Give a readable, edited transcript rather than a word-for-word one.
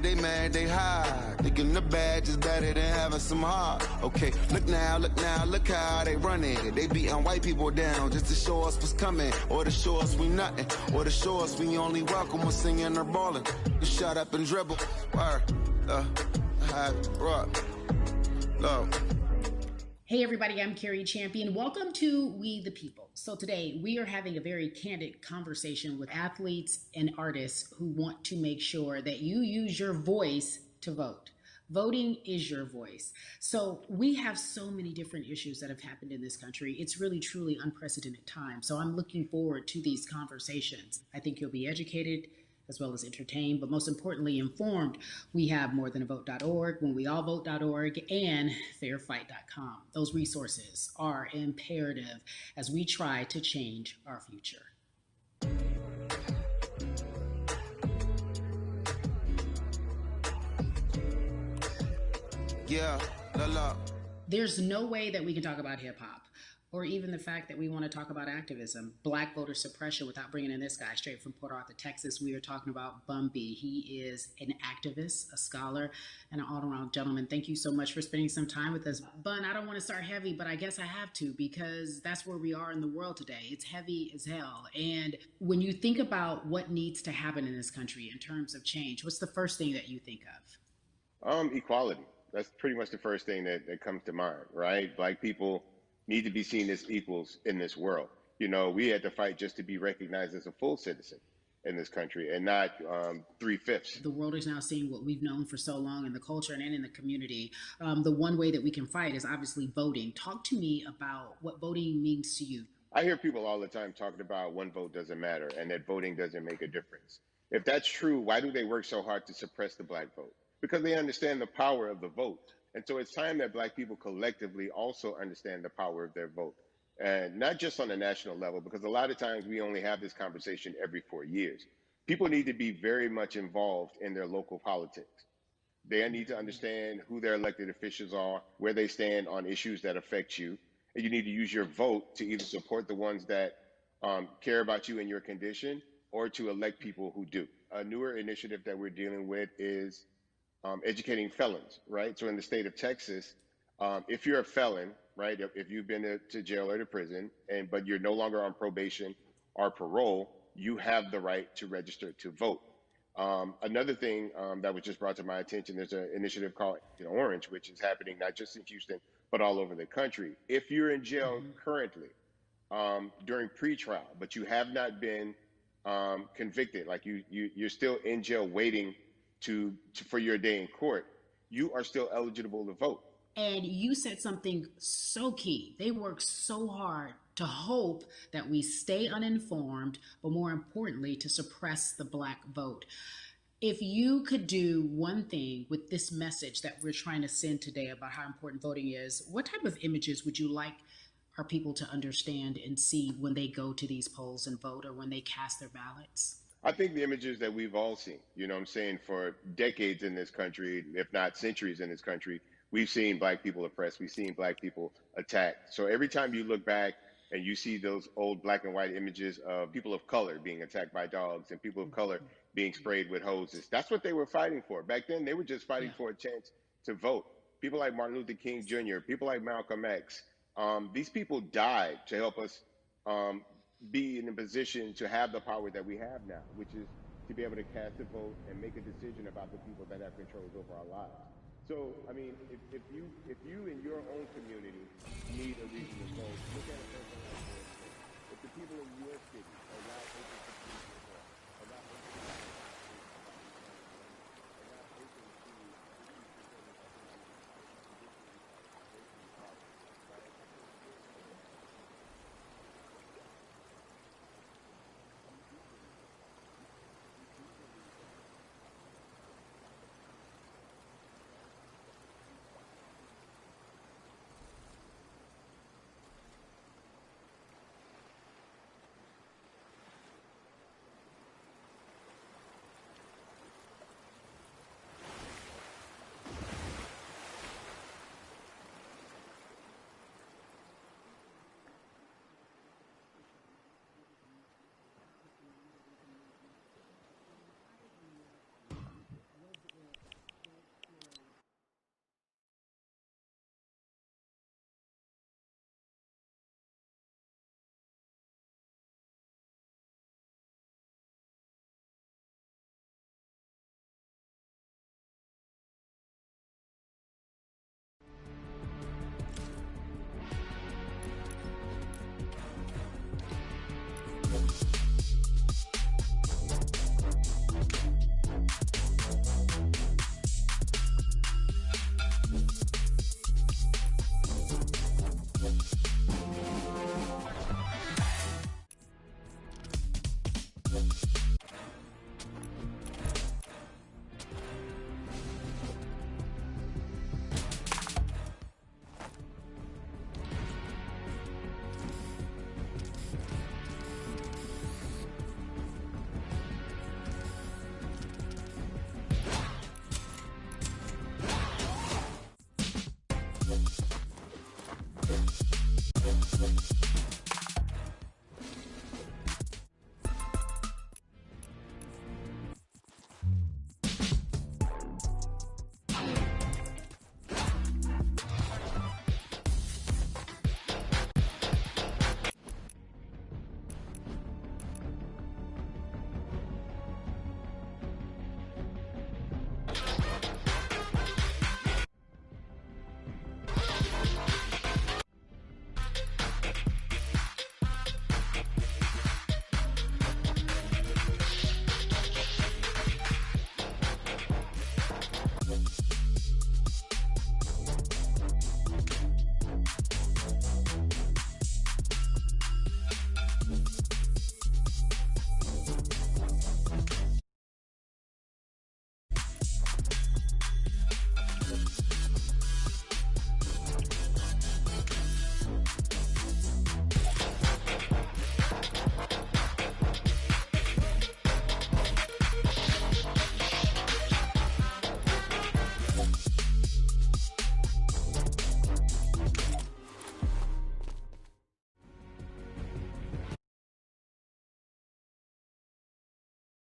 they mad, they hide. Thinking the badge is better than having some heart. Okay, look now, look how they running. They beating white people down just to show us what's coming. Or to show us we nothing. Or to show us we only welcome when singing or balling. You shut up and dribble. Hey everybody, I'm Carrie Champion. Welcome to We the People. So today we are having a very candid conversation with athletes and artists who want to make sure that you use your voice to vote. Voting is your voice. So we have so many different issues that have happened in this country. It's really, truly unprecedented time. So I'm looking forward to these conversations. I think you'll be educated as well as entertained, but most importantly informed. We have morethanavote.org, whenweallvote.org, and fairfight.com. Those resources are imperative as we try to change our future. Yeah, la. There's no way that we can talk about hip hop or even the fact that we want to talk about activism, black voter suppression, without bringing in this guy straight from Port Arthur, Texas. We are talking about Bun B. He is an activist, a scholar, and an all-around gentleman. Thank you so much for spending some time with us. Bun, I don't want to start heavy, but I guess I have to because that's where we are in the world today. It's heavy as hell. And when you think about what needs to happen in this country in terms of change, what's the first thing that you think of? Equality. That's pretty much the first thing that comes to mind, right? Black people need to be seen as equals in this world. You know, we had to fight just to be recognized as a full citizen in this country and not 3/5. The world is now seeing what we've known for so long in the culture and in the community. The one way that we can fight is obviously voting. Talk to me about what voting means to you. I hear people all the time talking about one vote doesn't matter and that voting doesn't make a difference. If that's true, why do they work so hard to suppress the black vote? Because they understand the power of the vote. And so it's time that black people collectively also understand the power of their vote. And not just on a national level, because a lot of times we only have this conversation every 4 years. People need to be very much involved in their local politics. They need to understand who their elected officials are, where they stand on issues that affect you. And you need to use your vote to either support the ones that care about you and your condition, or to elect people who do. A newer initiative that we're dealing with is educating felons, right? So in the state of Texas, if you're a felon, right, if you've been to jail or to prison, but you're no longer on probation or parole, you have the right to register to vote. Another thing that was just brought to my attention, there's an initiative called Orange, which is happening not just in Houston, but all over the country. If you're in jail currently during pretrial, but you have not been convicted, like you're still in jail waiting for your day in court, you are still eligible to vote. And you said something so key. They work so hard to hope that we stay uninformed, but more importantly, to suppress the black vote. If you could do one thing with this message that we're trying to send today about how important voting is, what type of images would you like our people to understand and see when they go to these polls and vote or when they cast their ballots? I think the images that we've all seen, you know what I'm saying, for decades in this country, if not centuries in this country, we've seen black people oppressed, we've seen black people attacked. So every time you look back and you see those old black and white images of people of color being attacked by dogs and people of color being sprayed with hoses, that's what they were fighting for. Back then, they were just fighting for a chance to vote. People like Martin Luther King Jr., people like Malcolm X, these people died to help us be in a position to have the power that we have now, which is to be able to cast a vote and make a decision about the people that have control over our lives. So, I mean, if you in your own community need a reason to vote, look at a person like this. If the people in your city are not able to